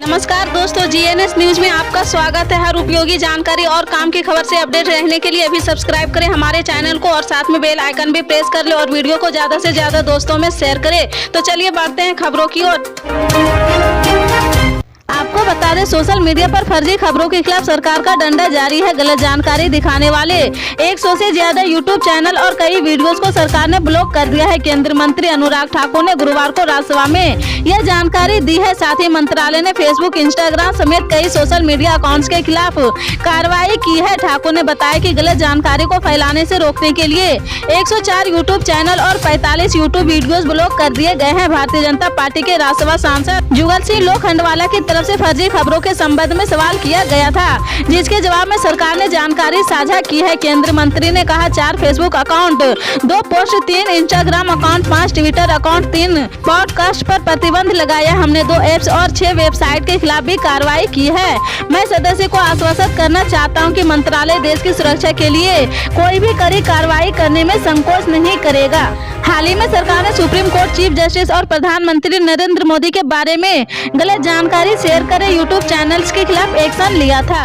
नमस्कार दोस्तों, GNS news में आपका स्वागत है। हर उपयोगी जानकारी और काम की खबर से अपडेट रहने के लिए अभी सब्सक्राइब करें हमारे चैनल को और साथ में बेल आइकन भी प्रेस कर ले और वीडियो को ज्यादा से ज्यादा दोस्तों में शेयर करें। तो चलिए बढ़ते हैं खबरों की ओर। आपको बता दें, सोशल मीडिया पर फर्जी खबरों के खिलाफ सरकार का डंडा जारी है। गलत जानकारी दिखाने वाले 100 से ज्यादा यूट्यूब चैनल और कई वीडियोस को सरकार ने ब्लॉक कर दिया है। केंद्रीय मंत्री अनुराग ठाकुर ने गुरुवार को राज्यसभा में यह जानकारी दी है। साथ ही मंत्रालय ने फेसबुक, इंस्टाग्राम समेत कई सोशल मीडिया अकाउंट्स के खिलाफ कार्रवाई की है। ठाकुर ने बताया कि गलत जानकारी को फैलाने से रोकने के लिए 104 यूट्यूब चैनल और 45 यूट्यूब वीडियोस ब्लॉक कर दिए गए हैं। भारतीय जनता पार्टी के राज्यसभा सांसद जुगल सिंह लोखंडवाला की तरफ से फर्जी खबरों के संबंध में सवाल किया गया था, जिसके जवाब में सरकार ने जानकारी साझा की है। केंद्रीय मंत्री ने कहा, 4 Facebook account, 2 post, 3 Instagram account, 5 Twitter account, 3 podcast पर प्रतिबंध लगाया। हमने 2 ऐप्स और 6 वेबसाइट के खिलाफ भी कार्रवाई की है। मैं सदस्य को आश्वस्त करना चाहता हूं कि मंत्रालय देश की सुरक्षा के लिए कोई भी कड़ी कार्रवाई करने में संकोच नहीं करेगा। हाल ही में सरकार ने सुप्रीम कोर्ट, चीफ जस्टिस और प्रधानमंत्री नरेंद्र मोदी के बारे में गलत जानकारी शेयर कर यूट्यूब चैनल्स के खिलाफ एक्शन लिया था।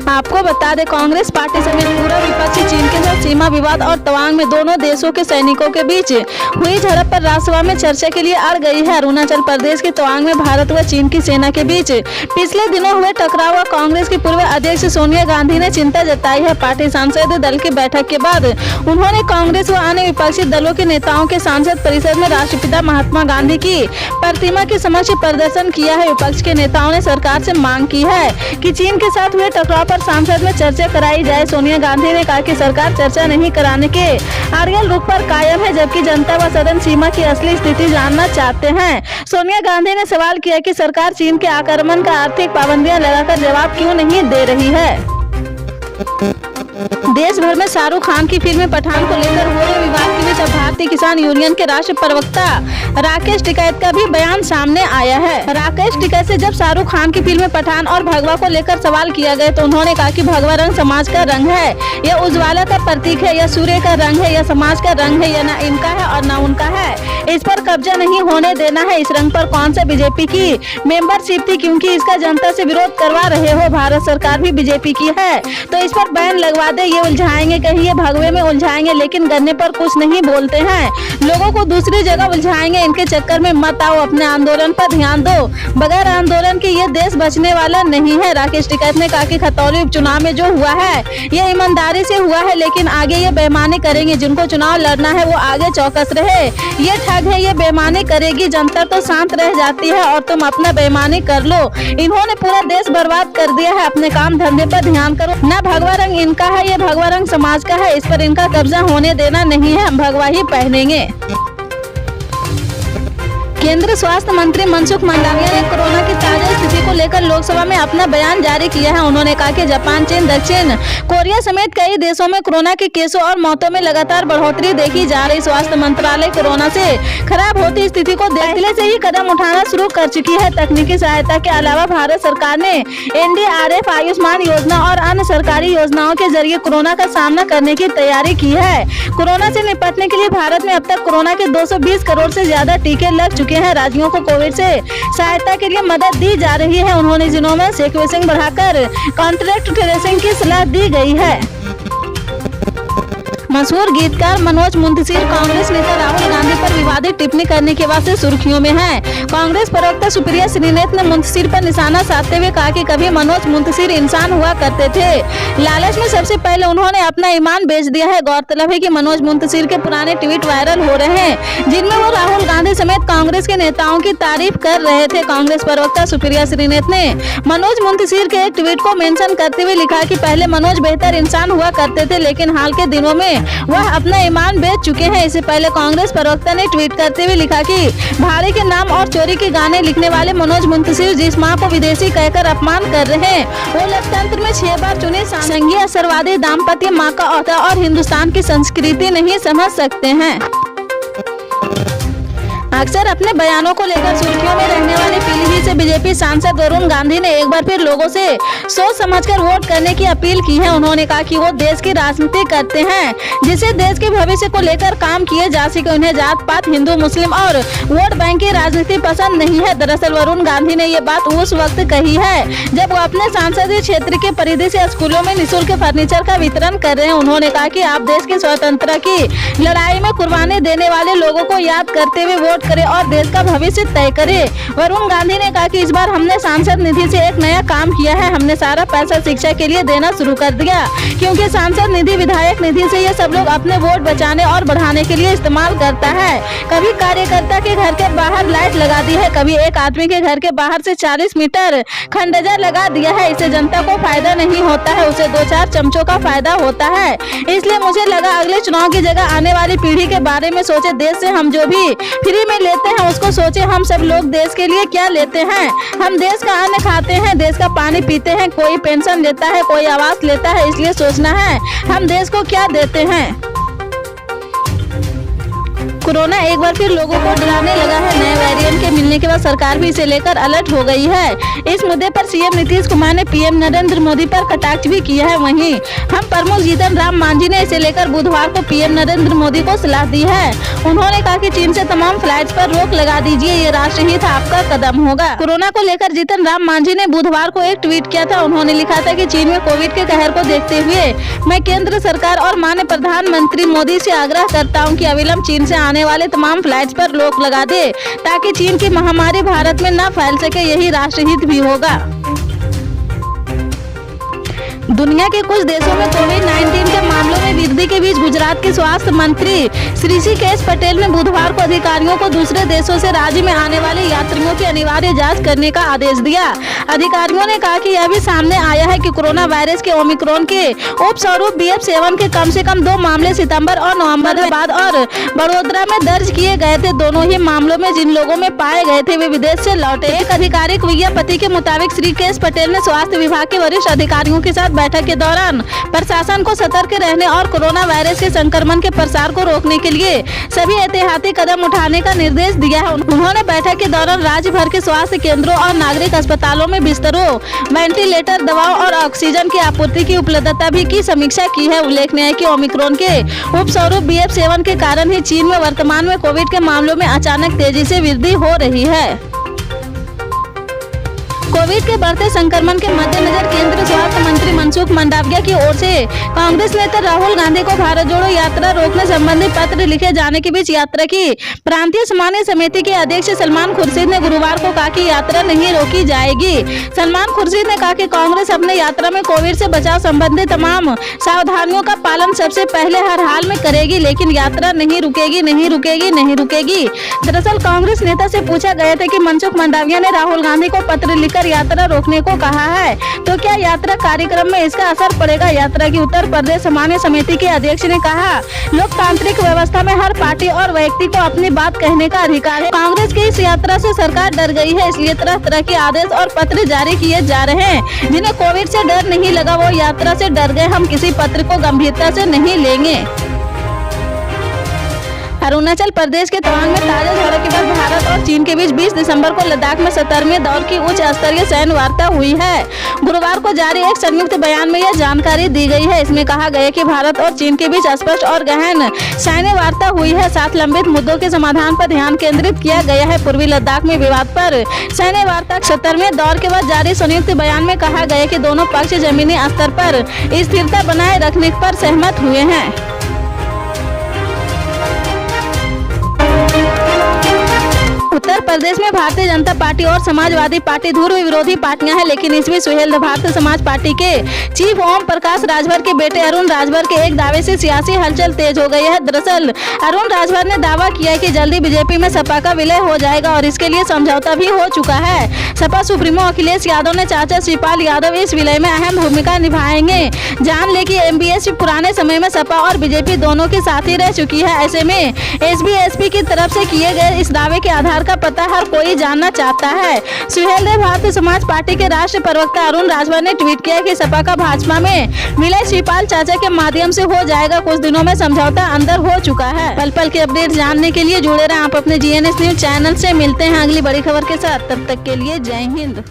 आपको बता दें, कांग्रेस पार्टी समेत पूरा विपक्षी चीन के साथ सीमा विवाद और तवांग में दोनों देशों के सैनिकों के बीच हुई झड़प पर राज्यसभा में चर्चा के लिए अड़ गई है। अरुणाचल प्रदेश के तवांग में भारत व चीन की सेना के बीच पिछले दिनों हुए टकराव व कांग्रेस की पूर्व अध्यक्ष सोनिया गांधी ने चिंता जताई है। पार्टी सांसद दल की बैठक के बाद उन्होंने कांग्रेस व अन्य विपक्षी दलों के नेताओं के सांसद परिषद में राष्ट्रपिता महात्मा गांधी की प्रतिमा के समक्ष प्रदर्शन किया है। विपक्ष के नेताओं ने सरकार से मांग की है कि चीन के साथ हुए टकराव पर संसद में चर्चा कराई जाए। सोनिया गांधी ने कहा कि सरकार चर्चा नहीं कराने के अड़ियल रुख पर कायम है, जबकि जनता व सदन सीमा की असली स्थिति जानना चाहते हैं। सोनिया गांधी ने सवाल किया कि सरकार चीन के आक्रमण का आर्थिक पाबंदियां लगाकर जवाब क्यों नहीं दे रही है। देश भर में शाहरुख खान की फिल्म पठान को लेकर हो रहे विवाद के बीच अब भारतीय किसान यूनियन के राष्ट्रीय प्रवक्ता राकेश टिकैत का भी बयान सामने आया है। राकेश टिकैत से जब शाहरुख खान की फिल्म पठान और भगवा को लेकर सवाल किया गया तो उन्होंने कहा कि भगवा रंग समाज का रंग है, यह उज्ज्वला का प्रतीक है, यह सूर्य का रंग है, यह समाज का रंग है, यह न इनका है और न उनका है। इस पर कब्जा नहीं होने देना है। इस रंग पर कौन सा बीजेपी की मेंबरशिप थी, क्योंकि इसका जनता से विरोध करवा रहे हो। भारत सरकार भी बीजेपी की है तो इस पर बैन लगवा दे। ये उलझाएंगे, कहीं ये भगवे में उलझाएंगे, लेकिन गन्ने पर कुछ नहीं बोलते हैं। लोगों को दूसरी जगह उलझाएंगे, इनके चक्कर में मत आओ, अपने आंदोलन पर ध्यान दो। बगैर आंदोलन के ये देश बचने वाला नहीं है। राकेश टिकैत ने कहा कि खतौली उपचुनाव में जो हुआ है ये ईमानदारी से हुआ है, लेकिन आगे ये बेईमानी करेंगे। जिनको चुनाव लड़ना है वो आगे चौकस रहे। ये ठग है, ये बेईमानी करेगी, जनता तो शांत रह जाती है और तुम अपना बेईमानी कर लो। इन्होंने पूरा देश बर्बाद कर दिया है, अपने काम धंधे पर ध्यान करो। न भगवा रंग इनका है, ये भगवा रंग समाज का है, इस पर इनका कब्जा होने देना नहीं है। हम भगवा ही पहनेंगे। केंद्रीय स्वास्थ्य मंत्री मनसुख मंडाविया ने कोरोना की ताजा स्थिति को लेकर लोकसभा में अपना बयान जारी किया है। उन्होंने कहा कि जापान, चीन, दक्षिण कोरिया समेत कई देशों में कोरोना के केसों और मौतों में लगातार बढ़ोतरी देखी जा रही। स्वास्थ्य मंत्रालय कोरोना से खराब होती स्थिति को पहले से ही कदम उठाना शुरू कर चुकी है। तकनीकी सहायता के अलावा भारत सरकार ने NDRF, आयुष्मान योजना और अन्य सरकारी योजनाओं के जरिए कोरोना का सामना करने की तैयारी की है। कोरोना से निपटने के लिए भारत में अब तक कोरोना के 220 करोड़ से ज्यादा टीके लग चुके हैं। राज्यों को कोविड से सहायता के लिए मदद दी जा रही है। उन्होंने जिलों में सीक्वेंसिंग बढ़ाकर कॉन्ट्रैक्ट ट्रेसिंग की सलाह दी गई है। मशहूर गीतकार मनोज मुंतशिर कांग्रेस नेता राहुल गांधी पर विवादित टिप्पणी करने के बाद से सुर्खियों में हैं। कांग्रेस प्रवक्ता सुप्रिया श्रीनेत ने मुंतशिर पर निशाना साधते हुए कहा कि कभी मनोज मुंतशिर इंसान हुआ करते थे, लालच में सबसे पहले उन्होंने अपना ईमान बेच दिया है। गौरतलब है कि मनोज मुंतशिर के पुराने ट्वीट वायरल हो रहे हैं, जिनमें वो राहुल गांधी समेत कांग्रेस के नेताओं की तारीफ कर रहे थे। कांग्रेस प्रवक्ता सुप्रिया श्रीनेत ने मनोज मुंतशिर के एक ट्वीट को मेंशन करते हुए लिखा कि पहले मनोज बेहतर इंसान हुआ करते थे, लेकिन हाल के दिनों में वह अपना ईमान बेच चुके हैं। इससे पहले कांग्रेस प्रवक्ता ने ट्वीट करते हुए लिखा कि भाड़े के नाम और चोरी के गाने लिखने वाले मनोज मुंतशिर जिस मां को विदेशी कहकर अपमान कर रहे हैं, वो लोकतंत्र में 6 बार चुने संघीय असरवादी दाम्पत्य मां का ओहदा और हिंदुस्तान की संस्कृति नहीं समझ सकते हैं। अक्सर अपने बयानों को लेकर सुर्खियों में रहने वाले पीलीभीत से बीजेपी सांसद वरुण गांधी ने एक बार फिर लोगों से सोच समझकर वोट करने की अपील की है। उन्होंने कहा कि वो देश की राजनीति करते हैं जिससे देश के भविष्य को लेकर काम किए जा सके। उन्हें जात पात, हिंदू मुस्लिम और वोट बैंक की राजनीति पसंद नहीं है। दरअसल वरुण गांधी ने ये बात उस वक्त कही है जब वो अपने संसदीय क्षेत्र के परिधि से स्कूलों में निःशुल्क फर्नीचर का वितरण कर रहे हैं। उन्होंने कहा कि आप देश की स्वतंत्रता की लड़ाई में कुर्बानी देने वाले लोगों को याद करते हुए वोट करें और देश का भविष्य तय करें। वरुण गांधी ने कहा कि इस बार हमने सांसद निधि से एक नया काम किया है। हमने सारा पैसा शिक्षा के लिए देना शुरू कर दिया क्योंकि सांसद निधि, विधायक निधि से ये सब लोग अपने वोट बचाने और बढ़ाने के लिए इस्तेमाल करता है। कभी कार्यकर्ता के घर के बाहर लाइट लगा दी है, कभी एक आदमी के घर के बाहर से 40 मीटर खंडजा लगा दिया है। इससे जनता को फायदा नहीं होता है, उसे 2-4 चमचों का फायदा होता है। इसलिए मुझे लगा अगले चुनाव की जगह आने वाली पीढ़ी के बारे में सोचे। देश से हम जो भी फ्री में लेते हैं उसको सोचे हम सब लोग देश के लिए क्या लेते हैं। हम देश का अन्न खाते हैं, देश का पानी पीते हैं, कोई पेंशन लेता है, कोई आवास लेता है। इसलिए सोचना है हम देश को क्या देते हैं। कोरोना एक बार फिर लोगों को डराने लगा है। नए वेरिएंट के मिलने के बाद सरकार भी इसे लेकर अलर्ट हो गई है। इस मुद्दे पर सीएम नीतीश कुमार ने पीएम नरेंद्र मोदी पर कटाक्ष भी किया है। वहीं हम प्रमुख जीतन राम मांझी ने इसे लेकर बुधवार को पीएम नरेंद्र मोदी को सलाह दी है। उन्होंने कहा कि चीन से तमाम फ्लाइट्स पर रोक लगा दीजिए, ये राष्ट्रहित आपका कदम होगा। कोरोना को लेकर जीतन राम मांझी ने बुधवार को एक ट्वीट किया था। उन्होंने लिखा था कि चीन में कोविड के कहर को देखते हुए मैं केंद्र सरकार और माननीय प्रधानमंत्री मोदी से आग्रह करता हूँ कि अविलंब चीन से आने वाले तमाम फ्लाइट्स पर रोक लगा दे ताकि चीन की महामारी भारत में न फैल सके। यही राष्ट्रहित भी होगा। दुनिया के कुछ देशों में कोविड-19 के मामलों में वृद्धि के बीच गुजरात के स्वास्थ्य मंत्री ऋषिकेश पटेल ने बुधवार को अधिकारियों को दूसरे देशों से राज्य में आने वाले यात्रियों की अनिवार्य जांच करने का आदेश दिया। अधिकारियों ने कहा कि यह भी सामने आया है कि कोरोना वायरस के ओमिक्रॉन के उपस्वरूप BF7 के कम से कम 2 मामले सितंबर और नवंबर में बाद और बड़ोदरा में दर्ज किए गए थे। दोनों ही मामलों में जिन लोगों में पाए गए थे वे विदेश से लौटे। एक आधिकारिक विज्ञप्ति के मुताबिक ऋषिकेश पटेल ने स्वास्थ्य विभाग के वरिष्ठ अधिकारियों के साथ बैठक के दौरान प्रशासन को सतर्क रहने और कोरोना वायरस के संक्रमण के प्रसार को रोकने के लिए सभी एहतियाती कदम उठाने का निर्देश दिया है। उन्होंने बैठक के दौरान राज्य भर के स्वास्थ्य केंद्रों और नागरिक अस्पतालों में बिस्तरों, वेंटिलेटर, दवाओं और ऑक्सीजन की आपूर्ति की उपलब्धता भी की समीक्षा की है। उल्लेखनीय है कि ओमिक्रॉन के उपस्वरूप BF7 के कारण ही चीन में वर्तमान में कोविड के मामलों में अचानक तेजी से वृद्धि हो रही है। कोविड के बढ़ते संक्रमण के मद्देनजर केंद्रीय स्वास्थ्य मंत्री मनसुख मंडाविया की ओर से कांग्रेस नेता राहुल गांधी को भारत जोड़ो यात्रा रोकने संबंधी पत्र लिखे जाने के बीच यात्रा की प्रांतीय समन्वय समिति के अध्यक्ष सलमान खुर्शीद ने गुरुवार को कहा कि यात्रा नहीं रोकी जाएगी। सलमान खुर्शीद ने कहा कि कांग्रेस अपने यात्रा में कोविड से बचाव संबंधी तमाम सावधानियों का पालन सबसे पहले हर हाल में करेगी, लेकिन यात्रा नहीं रुकेगी, नहीं रुकेगी, नहीं रुकेगी। दरअसल कांग्रेस नेता से पूछा गया था कि मनसुख मंडाविया ने राहुल गांधी को पत्र लिखकर यात्रा रोकने को कहा है तो क्या यात्रा कार्यक्रम में इसका असर पड़ेगा। यात्रा की उत्तर प्रदेश समन्वय समिति के अध्यक्ष ने कहा, लोकतांत्रिक व्यवस्था में हर पार्टी और व्यक्ति को अपनी बात कहने का अधिकार है। कांग्रेस की इस यात्रा से सरकार डर गई है, इसलिए तरह तरह के आदेश और पत्र जारी किए जा रहे हैं। जिन्हें कोविड से डर नहीं लगा वो यात्रा से डर गए। हम किसी पत्र को गंभीरता से नहीं लेंगे। अरुणाचल प्रदेश के तवांग में ताजा झड़प के बाद भारत और चीन के बीच 20 दिसंबर को लद्दाख में 17वें दौर की उच्च स्तरीय सैन्य वार्ता हुई है। गुरुवार को जारी एक संयुक्त बयान में यह जानकारी दी गई है। इसमें कहा गया कि भारत और चीन के बीच स्पष्ट और गहन सैन्य वार्ता हुई है, साथ लंबित मुद्दों के समाधान पर ध्यान केंद्रित किया गया है। पूर्वी लद्दाख में विवाद पर सैन्य वार्ता 17वें दौर के बाद जारी संयुक्त बयान में कहा गया कि दोनों पक्ष जमीनी स्तर पर स्थिरता बनाए रखने पर सहमत हुए हैं। उत्तर प्रदेश में भारतीय जनता पार्टी और समाजवादी पार्टी ध्रुव विरोधी पार्टियां हैं, लेकिन इस बीच सुहेल भारतीय समाज पार्टी के चीफ ओम प्रकाश राजभर के बेटे अरुण राजभर के एक दावे से सियासी हलचल तेज हो गई है। दरअसल अरुण राजभर ने दावा किया है कि जल्दी बीजेपी में सपा का विलय हो जाएगा और इसके लिए समझौता भी हो चुका है। सपा सुप्रीमो अखिलेश यादव ने चाचा शिवपाल यादव इस विलय में अहम भूमिका निभाएंगे। जान ले कि एमबीएसपी पुराने समय में सपा और बीजेपी दोनों के साथ ही रह चुकी है। ऐसे में एसबीएसपी की तरफ से किए गए इस दावे के आधार का पता हर कोई जानना चाहता है। सुहेल देव भारतीय समाज पार्टी के राष्ट्रीय प्रवक्ता अरुण राजभर ने ट्वीट किया कि सपा का भाजपा में विलय शिवपाल चाचा के माध्यम से हो जाएगा। कुछ दिनों में समझौता अंदर हो चुका है। पल पल के अपडेट जानने के लिए जुड़े रहें आप अपने GNS न्यूज चैनल से। मिलते हैं अगली बड़ी खबर के साथ, तब तक के लिए जय हिंद।